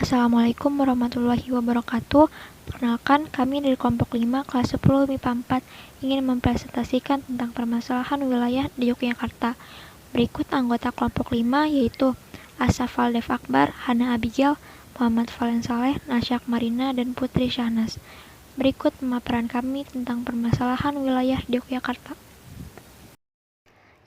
Assalamualaikum warahmatullahi wabarakatuh. Perkenalkan, kami dari kelompok 5 kelas 10 MIPA 4 ingin mempresentasikan tentang permasalahan wilayah di Yogyakarta. Berikut anggota kelompok 5 yaitu Asaf Valdev Akbar, Hana Abigail, Muhammad Valen Saleh, Nasya Marina, dan Putri Syahnas. Berikut pemaparan kami tentang permasalahan wilayah di Yogyakarta.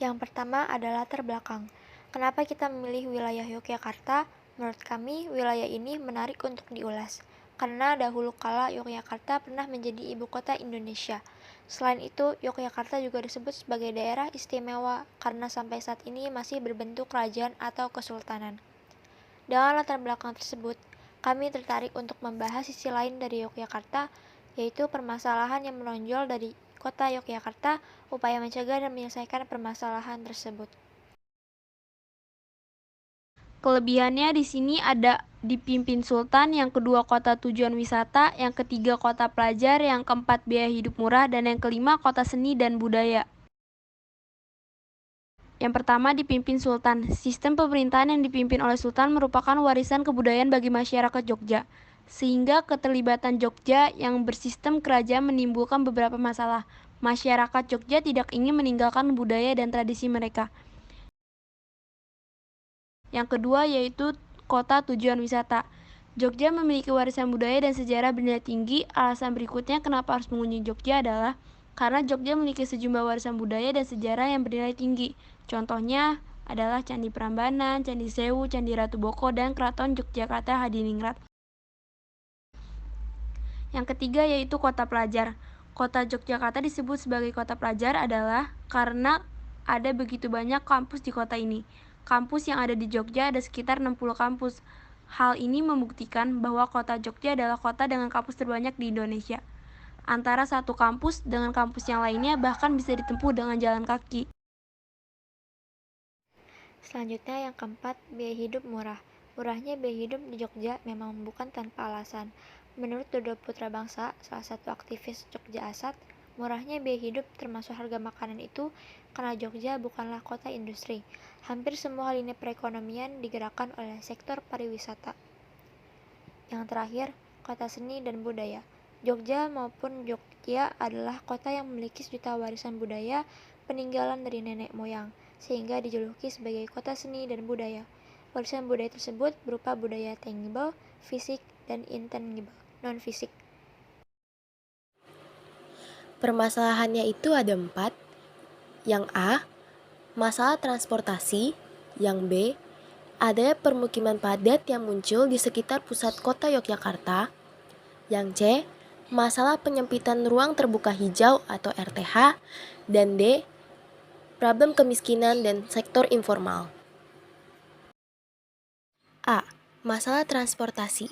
Yang pertama adalah latar belakang. Kenapa kita memilih wilayah Yogyakarta? Menurut kami, wilayah ini menarik untuk diulas, karena dahulu kala Yogyakarta pernah menjadi ibu kota Indonesia. Selain itu, Yogyakarta juga disebut sebagai daerah istimewa karena sampai saat ini masih berbentuk kerajaan atau kesultanan. Dengan latar belakang tersebut, kami tertarik untuk membahas sisi lain dari Yogyakarta, yaitu permasalahan yang menonjol dari kota Yogyakarta, upaya mencegah dan menyelesaikan permasalahan tersebut. Kelebihannya di sini ada dipimpin sultan, yang kedua kota tujuan wisata, yang ketiga kota pelajar, yang keempat biaya hidup murah, dan yang kelima kota seni dan budaya. Yang pertama, dipimpin sultan. Sistem pemerintahan yang dipimpin oleh sultan merupakan warisan kebudayaan bagi masyarakat Jogja, sehingga keterlibatan Jogja yang bersistem kerajaan menimbulkan beberapa masalah. Masyarakat Jogja tidak ingin meninggalkan budaya dan tradisi mereka. Yang kedua yaitu kota tujuan wisata. Jogja memiliki warisan budaya dan sejarah bernilai tinggi. Alasan berikutnya kenapa harus mengunjungi Jogja adalah karena Jogja memiliki sejumlah warisan budaya dan sejarah yang bernilai tinggi. Contohnya adalah Candi Prambanan, Candi Sewu, Candi Ratu Boko, dan Keraton Yogyakarta Hadiningrat. Yang ketiga yaitu kota pelajar. Kota Yogyakarta disebut sebagai kota pelajar adalah karena ada begitu banyak kampus di kota ini. Kampus yang ada di Jogja ada sekitar 60 kampus. Hal ini membuktikan bahwa kota Jogja adalah kota dengan kampus terbanyak di Indonesia. Antara satu kampus dengan kampus yang lainnya bahkan bisa ditempuh dengan jalan kaki. Selanjutnya yang keempat, biaya hidup murah. Murahnya biaya hidup di Jogja memang bukan tanpa alasan. Menurut Dodo Putra Bangsa, salah satu aktivis Jogja Asat, murahnya biaya hidup termasuk harga makanan itu karena Jogja bukanlah kota industri. Hampir semua lini perekonomian digerakkan oleh sektor pariwisata. Yang terakhir, kota seni dan budaya. Jogja maupun Jogja adalah kota yang memiliki sejuta warisan budaya peninggalan dari nenek moyang, sehingga dijuluki sebagai kota seni dan budaya. Warisan budaya tersebut berupa budaya tangible, fisik, dan intangible, non-fisik. Permasalahannya itu ada 4. Yang A, masalah transportasi. Yang B, adanya permukiman padat yang muncul di sekitar pusat kota Yogyakarta. Yang C, masalah penyempitan ruang terbuka hijau atau RTH. Dan D, problem kemiskinan dan sektor informal. A, masalah transportasi.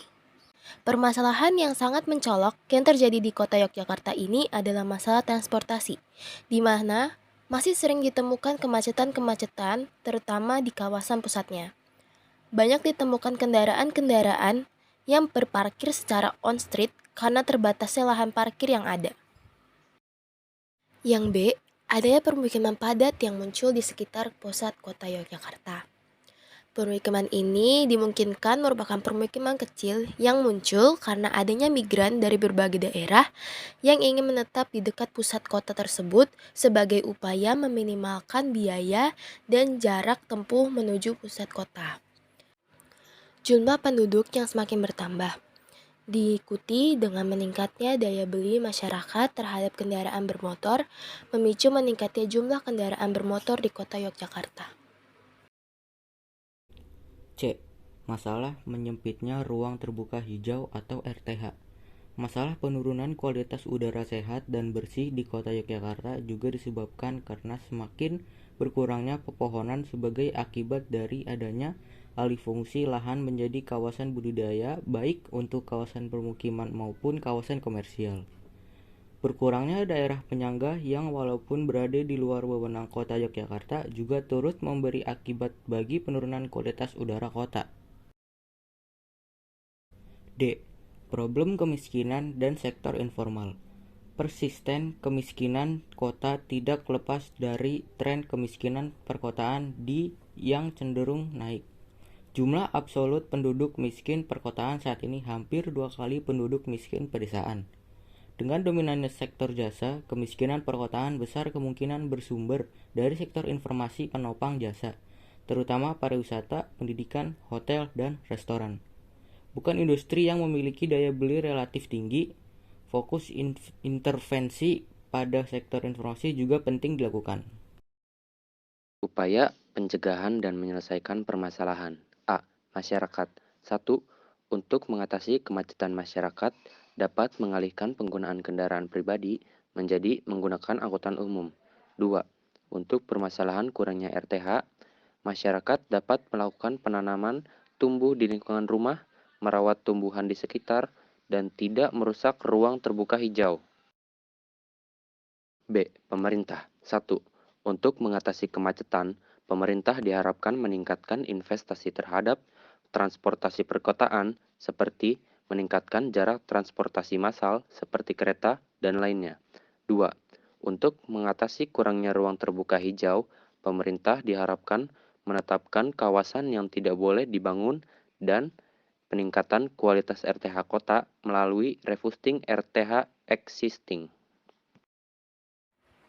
Permasalahan yang sangat mencolok yang terjadi di kota Yogyakarta ini adalah masalah transportasi, di mana masih sering ditemukan kemacetan-kemacetan, terutama di kawasan pusatnya. Banyak ditemukan kendaraan-kendaraan yang berparkir secara on-street karena terbatasnya lahan parkir yang ada. Yang B, adanya permukiman padat yang muncul di sekitar pusat kota Yogyakarta. Permukiman ini dimungkinkan merupakan permukiman kecil yang muncul karena adanya migran dari berbagai daerah yang ingin menetap di dekat pusat kota tersebut sebagai upaya meminimalkan biaya dan jarak tempuh menuju pusat kota. Jumlah penduduk yang semakin bertambah diikuti dengan meningkatnya daya beli masyarakat terhadap kendaraan bermotor, memicu meningkatnya jumlah kendaraan bermotor di kota Yogyakarta. C. Masalah menyempitnya ruang terbuka hijau atau RTH. Masalah penurunan kualitas udara sehat dan bersih di kota Yogyakarta juga disebabkan karena semakin berkurangnya pepohonan sebagai akibat dari adanya alih fungsi lahan menjadi kawasan budidaya baik untuk kawasan permukiman maupun kawasan komersial. Berkurangnya daerah penyangga yang walaupun berada di luar wewenang kota Yogyakarta juga turut memberi akibat bagi penurunan kualitas udara kota. D. Problem kemiskinan dan sektor informal. Persisten kemiskinan kota tidak lepas dari tren kemiskinan perkotaan yang cenderung naik. Jumlah absolut penduduk miskin perkotaan saat ini hampir 2 kali penduduk miskin pedesaan. Dengan dominannya sektor jasa, kemiskinan perkotaan besar kemungkinan bersumber dari sektor informasi penopang jasa, terutama pariwisata, pendidikan, hotel, dan restoran. Bukan industri yang memiliki daya beli relatif tinggi, fokus intervensi pada sektor informasi juga penting dilakukan. Upaya pencegahan dan menyelesaikan permasalahan. A. Masyarakat. 1. Untuk mengatasi kemacetan masyarakat, dapat mengalihkan penggunaan kendaraan pribadi menjadi menggunakan angkutan umum. 2. Untuk permasalahan kurangnya RTH, masyarakat dapat melakukan penanaman tumbuh di lingkungan rumah, merawat tumbuhan di sekitar, dan tidak merusak ruang terbuka hijau. B. Pemerintah. 1. Untuk mengatasi kemacetan, pemerintah diharapkan meningkatkan investasi terhadap transportasi perkotaan seperti meningkatkan jarak transportasi massal seperti kereta dan lainnya. 2. Untuk mengatasi kurangnya ruang terbuka hijau, pemerintah diharapkan menetapkan kawasan yang tidak boleh dibangun dan peningkatan kualitas RTH kota melalui refusting RTH existing.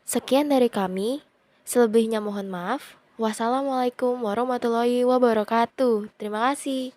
Sekian dari kami. Selebihnya mohon maaf. Wassalamualaikum warahmatullahi wabarakatuh. Terima kasih.